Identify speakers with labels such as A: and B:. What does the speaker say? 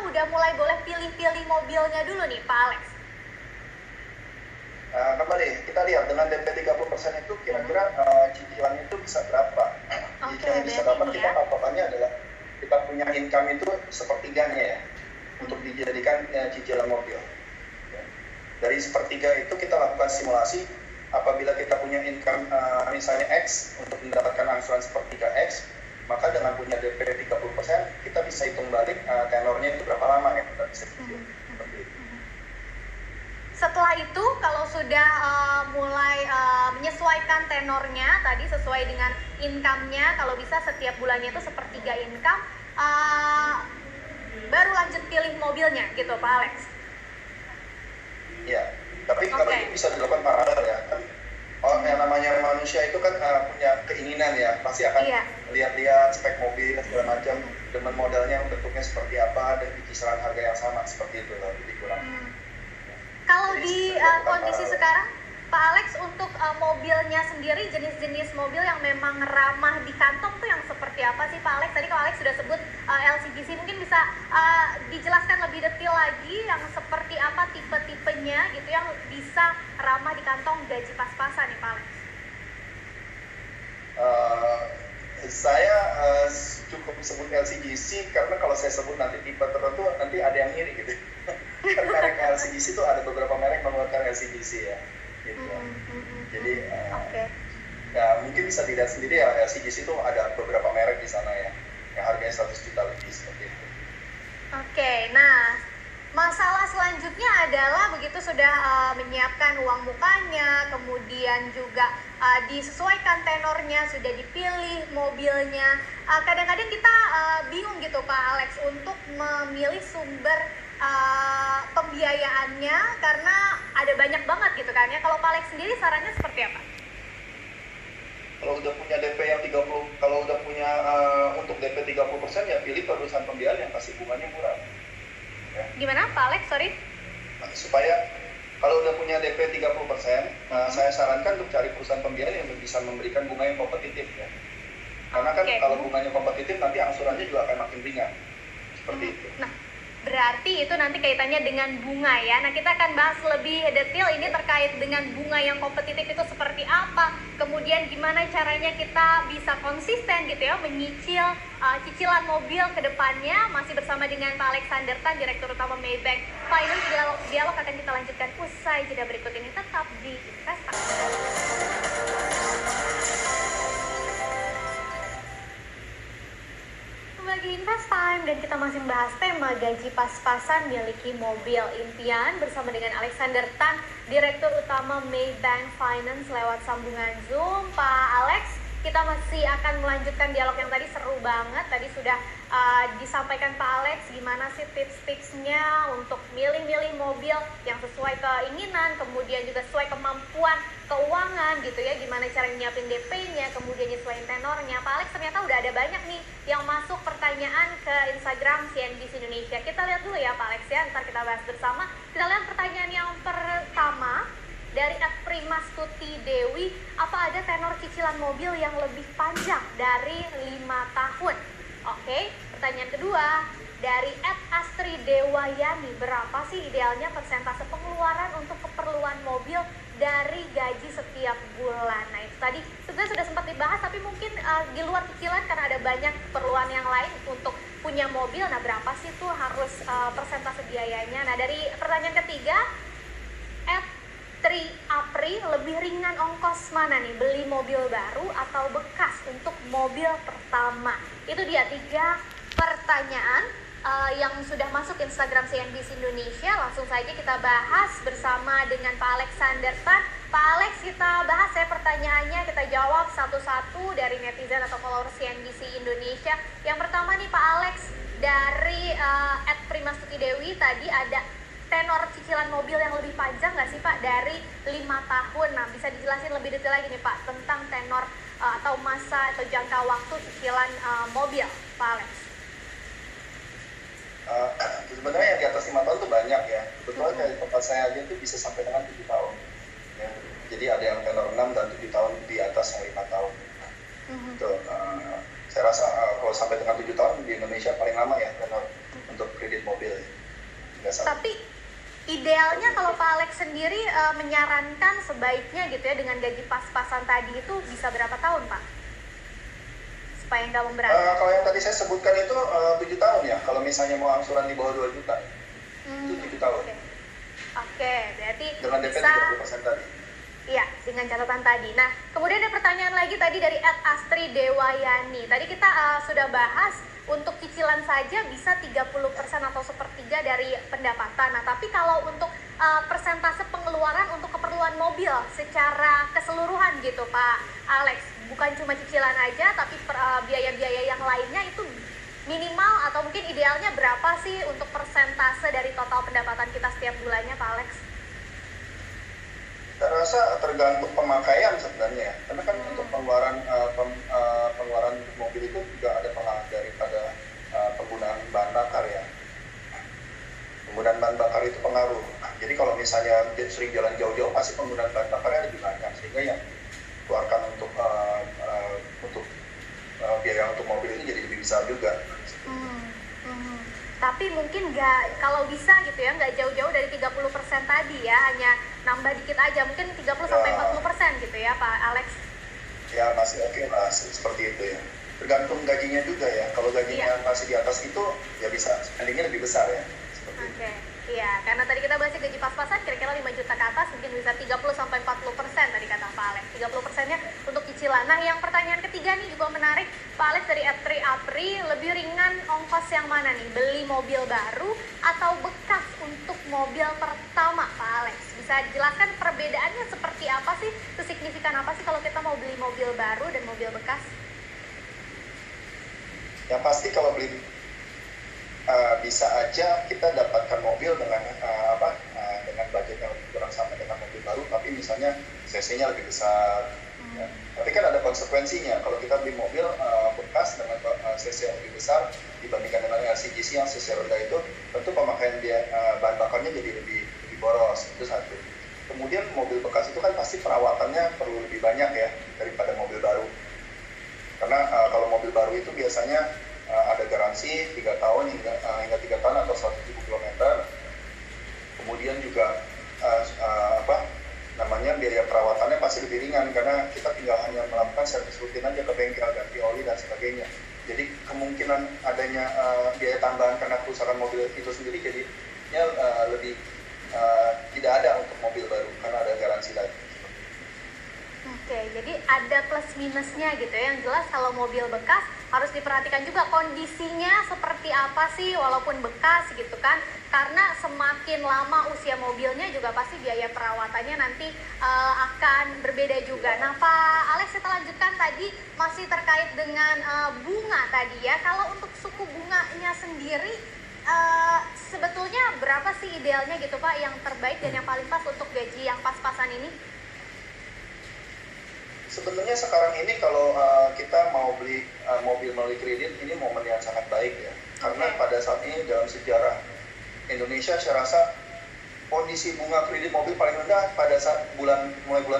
A: udah mulai boleh pilih-pilih mobilnya dulu nih Pak Alex?
B: Kembali, kita lihat dengan DP 30% itu kira-kira cicilannya itu bisa berapa. Cicilan bisa berapa, kita patokannya adalah kita punya income itu sepertiganya ya, untuk dijadikan cicilan mobil. Dari sepertiga itu kita lakukan simulasi, apabila kita punya income misalnya X, untuk mendapatkan angsuran sepertiga X, maka dengan punya DP 30%, kita bisa hitung balik tenornya itu berapa lama ya kita bisa cicil. Seperti itu.
A: Setelah itu, kalau sudah mulai menyesuaikan tenornya, tadi sesuai dengan income-nya, kalau bisa setiap bulannya itu sepertiga income, baru lanjut pilih mobilnya gitu Pak Alex?
B: Iya, tapi kalau itu bisa dilakukan paralel ya, kan yang namanya manusia itu kan punya keinginan ya, pasti akan lihat-lihat spek mobil segala macam, dengan modalnya bentuknya seperti apa, dan kisaran harga yang sama, seperti itu loh, lebih kurang.
A: Kalau di kondisi sekarang, Pak Alex, untuk mobilnya sendiri, jenis-jenis mobil yang memang ramah di kantong tuh yang seperti apa sih Pak Alex? Tadi Pak Alex sudah sebut LCGC, mungkin bisa dijelaskan lebih detail lagi yang seperti apa tipe-tipenya gitu yang bisa ramah di kantong gaji pas-pasan nih Pak Alex?
B: Saya cukup sebut LCGC karena kalau saya sebut nanti tipe tertentu nanti ada yang iri gitu. Kan merek LCGC itu ada beberapa merek mengeluarkan LCGC ya. Gitu. Jadi ya mungkin bisa dilihat sendiri ya, LCGC itu ada beberapa merek di sana ya, yang harganya 100 juta lebih seperti itu.
A: Oke, nah masalah selanjutnya adalah begitu sudah menyiapkan uang mukanya, kemudian juga disesuaikan tenornya, sudah dipilih mobilnya. Kadang-kadang kita bingung gitu Pak Alex untuk memilih sumber pembiayaannya karena ada banyak banget gitu kan ya. Kalau Pak Alex sendiri sarannya seperti apa?
B: Kalau udah punya DP yang 30, kalau udah punya untuk DP 30% ya pilih perusahaan pembiayaan yang kasih bunganya murah. Ya.
A: Gimana Pak Alex? Sorry.
B: Supaya kalau udah punya DP 30%, saya sarankan untuk cari perusahaan pembiayaan yang bisa memberikan bunga yang kompetitif ya. Karena kan kalau bunganya kompetitif nanti angsurannya juga akan makin ringan. Seperti itu.
A: Nah, berarti itu nanti kaitannya dengan bunga ya. Nah, kita akan bahas lebih detail ini terkait dengan bunga yang kompetitif itu seperti apa. Kemudian gimana caranya kita bisa konsisten gitu ya menyicil cicilan mobil ke depannya. Masih bersama dengan Pak Alexander Tan, Direktur Utama Maybank Finance. Dialog akan kita lanjutkan usai jeda berikut ini, tetap di Investasi. Lagi Invest Time dan kita masih membahas tema gaji pas-pasan miliki mobil impian bersama dengan Alexander Tan, Direktur Utama Maybank Finance lewat sambungan Zoom. Pak Alex, kita masih akan melanjutkan dialog yang tadi, seru banget. Tadi sudah disampaikan Pak Alex gimana sih tips-tipsnya untuk milih-milih mobil yang sesuai keinginan, kemudian juga sesuai kemampuan keuangan gitu ya, gimana cara nyiapin DP-nya, kemudian nyesuaiin tenornya. Pak Alex, ternyata udah ada banyak nih yang masuk pertanyaan ke Instagram CNBC Indonesia. Kita lihat dulu ya Pak Alex ya, ntar kita bahas bersama. Kita lihat pertanyaan yang pertama dari @primastuti Dewi, apa ada tenor cicilan mobil yang lebih panjang dari 5 tahun? Oke, pertanyaan kedua dari @Astri Dewayani, berapa sih idealnya persentase pengeluaran untuk keperluan mobil dari gaji setiap bulan? Nah, itu tadi sebenarnya sudah sempat dibahas, tapi mungkin di luar cicilan karena ada banyak keperluan yang lain untuk punya mobil. Nah, berapa sih tuh harus persentase biayanya? Nah, dari pertanyaan ketiga Tri Apri, lebih ringan ongkos mana nih, beli mobil baru atau bekas untuk mobil pertama? Itu dia 3 pertanyaan yang sudah masuk Instagram CNBC Indonesia. Langsung saja kita bahas bersama dengan Pak Alexander Tan. Pak Alex, kita bahas ya pertanyaannya, kita jawab satu-satu dari netizen atau follower CNBC Indonesia. Yang pertama nih Pak Alex, dari @primastuti Dewi, tadi ada tenor cicilan mobil yang lebih panjang nggak sih Pak dari 5 tahun? Nah, bisa dijelasin lebih detail lagi nih Pak tentang tenor atau masa atau jangka waktu cicilan mobil, Pak Alex.
B: Sebenarnya yang di atas 5 tahun itu banyak ya. Kebetulan dari tempat saya aja itu bisa sampai dengan 7 tahun. Ya. Jadi ada yang tenor 6 dan 7 tahun di atas yang 5 tahun. Itu, saya rasa kalau sampai dengan 7 tahun di Indonesia paling lama ya tenor untuk kredit mobil. nggak salah.
A: Tapi idealnya kalau Pak Alex sendiri menyarankan sebaiknya gitu ya dengan gaji pas-pasan tadi itu bisa berapa tahun Pak? Supaya nggak memberatkan.
B: Kalau yang tadi saya sebutkan itu 7 tahun ya, kalau misalnya mau angsuran di bawah 2 juta. Itu 7 tahun.
A: Oke, berarti
B: dengan DP
A: bisa
B: 30% tadi.
A: Iya, dengan catatan tadi. Nah, kemudian ada pertanyaan lagi tadi dari @Astri Dewayani. Tadi kita sudah bahas untuk cicilan saja bisa 30% atau sepertiga dari pendapatan. Nah, tapi kalau untuk persentase pengeluaran untuk keperluan mobil secara keseluruhan gitu Pak Alex, bukan cuma cicilan aja, tapi biaya-biaya yang lainnya itu minimal atau mungkin idealnya berapa sih untuk persentase dari total pendapatan kita setiap bulannya Pak Alex?
B: Saya rasa tergantung pemakaian sebenarnya ya. Karena kan untuk pengeluaran pengeluaran mobil itu juga ada pengaruh daripada penggunaan bahan bakar ya. Penggunaan bahan bakar itu pengaruh. Jadi kalau misalnya sering jalan jauh-jauh pasti penggunaan bahan bakarnya lebih banyak, sehingga yang keluarkan untuk biaya untuk mobil ini jadi lebih besar juga.
A: Tapi mungkin nggak, kalau bisa gitu ya, nggak jauh-jauh dari 30% tadi ya, hanya nambah dikit aja, mungkin 30-40% gitu ya Pak Alex?
B: Ya masih oke lah, seperti itu ya. Tergantung gajinya juga ya, kalau gajinya masih di atas itu, ya bisa spendingnya lebih besar ya.
A: Oke, iya, karena tadi kita bahas gaji pas-pasan kira-kira 5 juta ke atas, mungkin bisa 30-40% tadi kata Pak Alex, 30%-nya untuk cicilan. Nah, yang pertanyaan ketiga nih juga menarik, Pak Alex dari @Tri Apri, lebih ringan ongkos yang mana nih? Beli mobil baru atau bekas untuk mobil pertama Pak Alex? Bisa dijelaskan perbedaannya seperti apa sih? Sesignifikan apa sih kalau kita mau beli mobil baru dan mobil bekas?
B: Yang pasti kalau beli bisa aja kita dapatkan mobil dengan dengan budget yang lebih kurang sama dengan mobil baru, tapi misalnya cc-nya lebih besar. Ya. Tapi kan ada konsekuensinya kalau kita beli mobil bekas dengan cc yang lebih besar dibandingkan dengan LCGC yang cc rendah itu, tentu pemakaian bahan bakarnya jadi lebih boros. Itu satu. Kemudian mobil bekas itu kan pasti perawatannya perlu lebih banyak ya daripada mobil baru. Karena kalau mobil baru itu biasanya ada garansi 3 tahun hingga 3 tahun atau 100.000 km. Kemudian juga biaya perawatannya pasti lebih ringan karena kita tinggal hanya melakukan servis rutin aja ke bengkel, ganti oli dan sebagainya. Jadi kemungkinan adanya biaya tambahan karena kerusakan mobil itu sendiri jadinya lebih tidak ada untuk mobil baru karena ada garansi lagi.
A: Oke, jadi ada plus minusnya gitu ya. Yang jelas kalau mobil bekas harus diperhatikan juga kondisinya seperti apa sih walaupun bekas gitu kan. Karena semakin lama usia mobilnya juga pasti biaya perawatannya nanti akan berbeda juga. Nah Pak Alex, kita lanjutkan tadi masih terkait dengan bunga tadi ya. Kalau untuk suku bunganya sendiri sebetulnya berapa sih idealnya gitu Pak yang terbaik dan yang paling pas untuk gaji yang pas-pasan ini?
B: Sebenarnya sekarang ini kalau kita mau beli mobil melalui kredit, ini momen yang sangat baik ya. Karena pada saat ini dalam sejarah Indonesia saya rasa kondisi bunga kredit mobil paling rendah pada saat mulai bulan